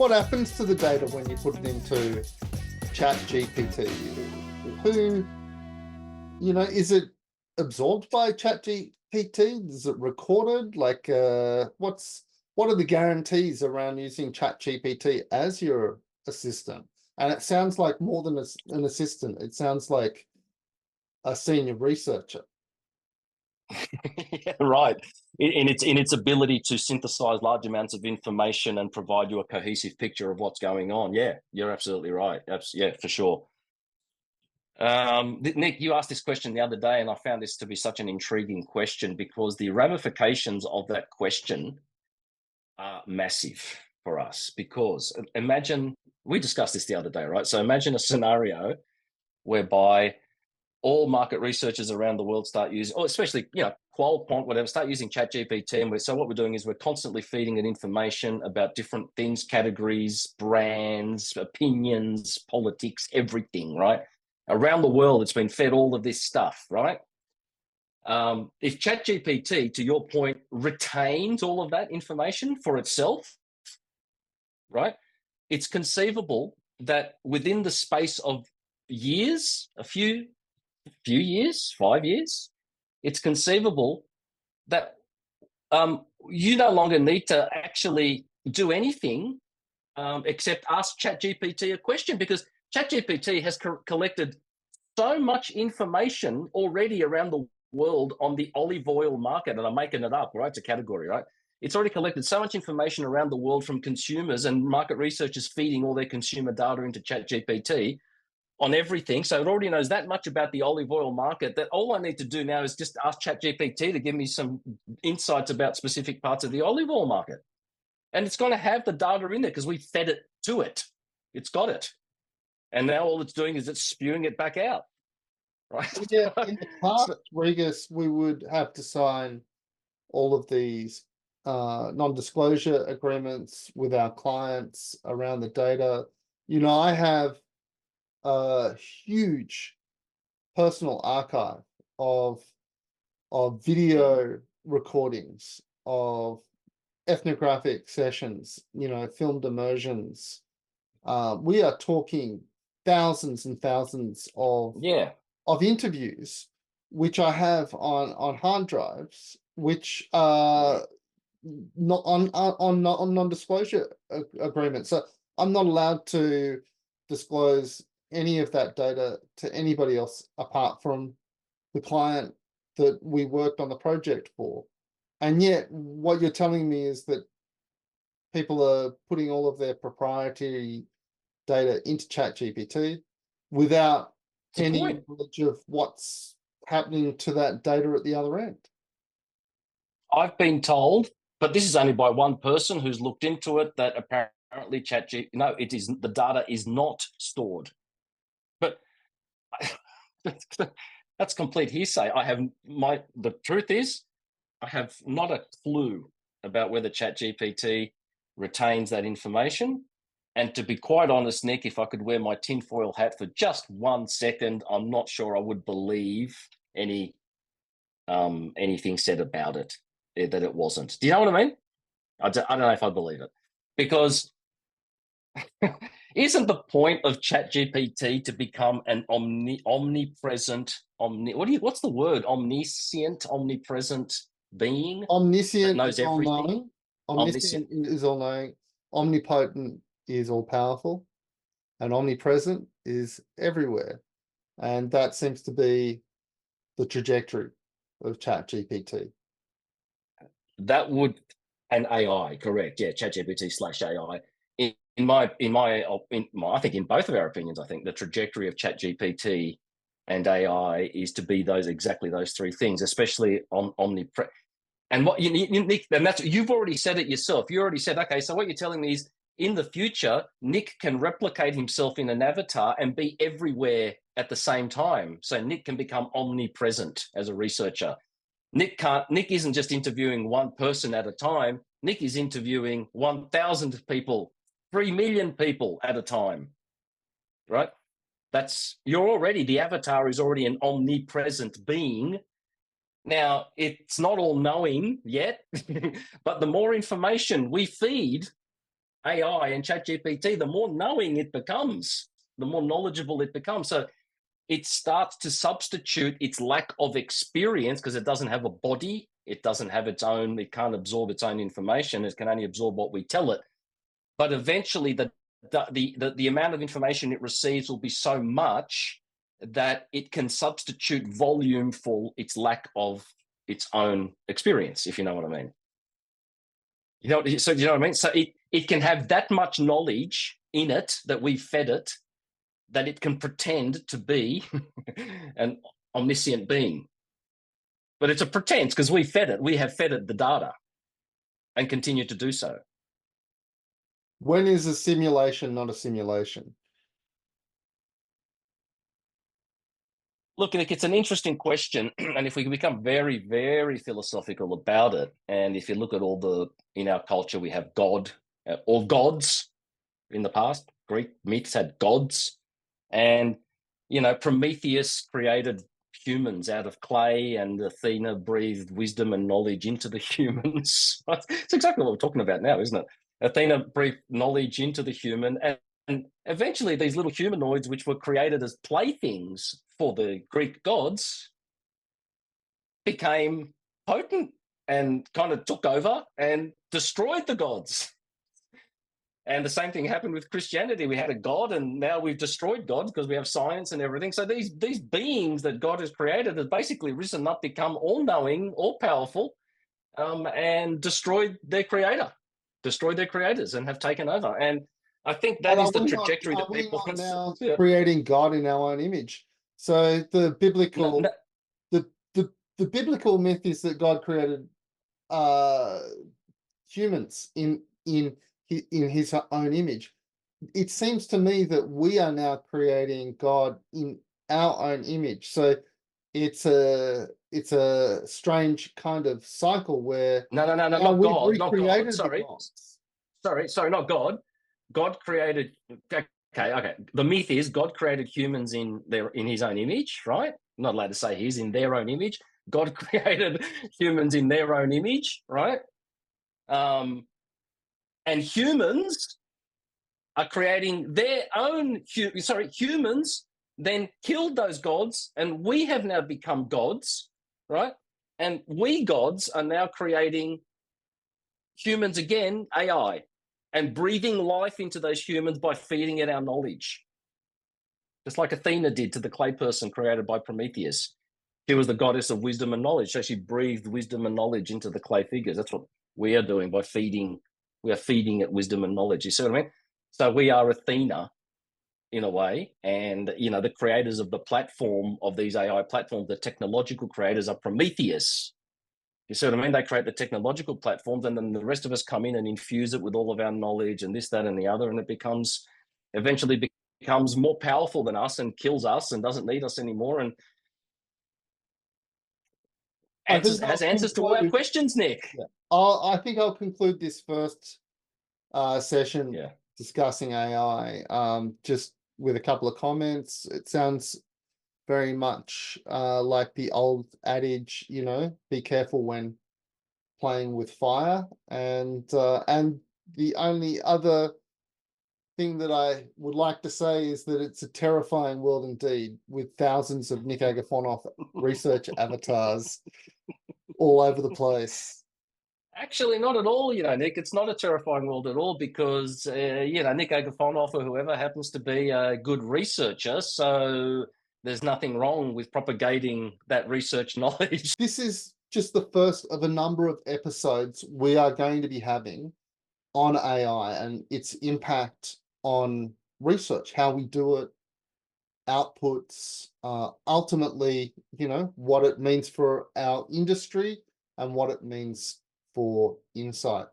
what happens to the data when you put it into ChatGPT? Who, is it absorbed by ChatGPT? Is it recorded? Like, what are the guarantees around using ChatGPT as your assistant? And it sounds like more than an assistant. It sounds like a senior researcher. Yeah, right. In its ability to synthesize large amounts of information and provide you a cohesive picture of what's going on. Yeah, you're absolutely right. Yeah, for sure. Nick, you asked this question the other day, and I found this to be such an intriguing question because the ramifications of that question are massive for us. Because imagine, we discussed this the other day, right? So imagine a scenario whereby all market researchers around the world start using, or especially, qual, quant, whatever, start using ChatGPT. And so what we're doing is we're constantly feeding it information about different things, categories, brands, opinions, politics, everything, right? Around the world, it's been fed all of this stuff, right? If ChatGPT, to your point, retains all of that information for itself, right? It's conceivable that within the space of years, a few years, 5 years, it's conceivable that you no longer need to actually do anything except ask ChatGPT a question, because ChatGPT has collected so much information already around the world on the olive oil market, and I'm making it up, right? It's a category, right? It's already collected so much information around the world from consumers and market researchers feeding all their consumer data into ChatGPT on everything. So it already knows that much about the olive oil market that all I need to do now is just ask ChatGPT to give me some insights about specific parts of the olive oil market. And it's going to have the data in there because we fed it to it. It's got it. And now all it's doing is it's spewing it back out. Right? Yeah, in the past, Rigas, we would have to sign all of these non-disclosure agreements with our clients around the data. I have a huge personal archive of video recordings of ethnographic sessions, filmed immersions. We are talking thousands and thousands of interviews, which I have on hard drives, which are not on non-disclosure agreements. So I'm not allowed to disclose any of that data to anybody else apart from the client that we worked on the project for. And yet what you're telling me is that people are putting all of their proprietary data into ChatGPT without any knowledge of what's happening to that data at the other end. I've been told, but this is only by one person who's looked into it, that apparently the data is not stored. But that's complete hearsay. The truth is, I have not a clue about whether ChatGPT retains that information. And to be quite honest, Nick, if I could wear my tinfoil hat for just 1 second, I'm not sure I would believe anything said about it, that it wasn't. Do you know what I mean? I don't know if I believe it. Because isn't the point of ChatGPT to become an omnipresent, what's the word? Omniscient, omnipresent being? Omniscient knows is everything? all-knowing. Omniscient is all-knowing. Omnipotent is all-powerful. And omnipresent is everywhere. And that seems to be the trajectory of ChatGPT. That would, and AI, correct? Yeah, ChatGPT/AI. I think in both of our opinions, I think the trajectory of ChatGPT and AI is to be exactly those three things, especially on omnipresent. And what Nick, and that's, you've already said it yourself. You already said, okay, so what you're telling me is in the future, Nick can replicate himself in an avatar and be everywhere at the same time. So Nick can become omnipresent as a researcher. Nick isn't just interviewing one person at a time. Nick is interviewing 1,000 people, 3 million people at a time, right? The avatar is already an omnipresent being. Now, it's not all knowing yet, but the more information we feed AI and ChatGPT, the more knowing it becomes, the more knowledgeable it becomes. So it starts to substitute its lack of experience, because it doesn't have a body, it doesn't have its own, it can't absorb its own information, it can only absorb what we tell it. But eventually the amount of information it receives will be so much that it can substitute volume for its lack of its own experience, if you know what I mean. You know, so you know what I mean? So it can have that much knowledge in it that we've fed it, that it can pretend to be an omniscient being. But it's a pretense, because we have fed it the data and continue to do so. When is a simulation not a simulation? Look, Nick, it's an interesting question. And if we can become very, very philosophical about it, and if you look at in our culture, we have God or gods in the past. Greek myths had gods. And, Prometheus created humans out of clay, and Athena breathed wisdom and knowledge into the humans. It's exactly what we're talking about now, isn't it? Athena breathed knowledge into the human, and eventually these little humanoids, which were created as playthings for the Greek gods, became potent and kind of took over and destroyed the gods. And the same thing happened with Christianity. We had a God, and now we've destroyed God because we have science and everything. So these beings that God has created have basically risen up, become all-knowing, all-powerful, and destroyed their creators, and have taken over. And I think that is the trajectory that people are now creating God in our own image. So the biblical myth is that God created humans in his own image. It seems to me that we are now creating God in our own image. So it's a strange kind of cycle where no, not God, not God. Sorry, not God. God created. Okay. The myth is God created humans in his own image, right? I'm not allowed to say his, in their own image. God created humans in their own image, right? And humans are creating their own. Humans then killed those gods, and we have now become gods, right? And we gods are now creating humans again, AI, and breathing life into those humans by feeding it our knowledge. Just like Athena did to the clay person created by Prometheus. She was the goddess of wisdom and knowledge, so she breathed wisdom and knowledge into the clay figures. That's what we are doing by feeding. We are feeding it wisdom and knowledge. You see what I mean? So we are Athena in a way, and the creators of the platform, of these AI platforms, the technological creators, are Prometheus. You see what I mean? They create the technological platforms, and then the rest of us come in and infuse it with all of our knowledge and this, that, and the other, and it eventually becomes more powerful than us and kills us and doesn't need us anymore, and has answers to all our questions, Nick. Yeah. I think I'll conclude this first session discussing AI just with a couple of comments. It sounds very much like the old adage, be careful when playing with fire. And the only other thing that I would like to say is that it's a terrifying world indeed, with thousands of Nick Agafonoff research avatars all over the place. Actually, not at all, Nick. It's not a terrifying world at all, because, Nick Agafonoff or whoever happens to be a good researcher. So there's nothing wrong with propagating that research knowledge. This is just the first of a number of episodes we are going to be having on AI and its impact on research, how we do it, outputs, ultimately, what it means for our industry and what it means for insight.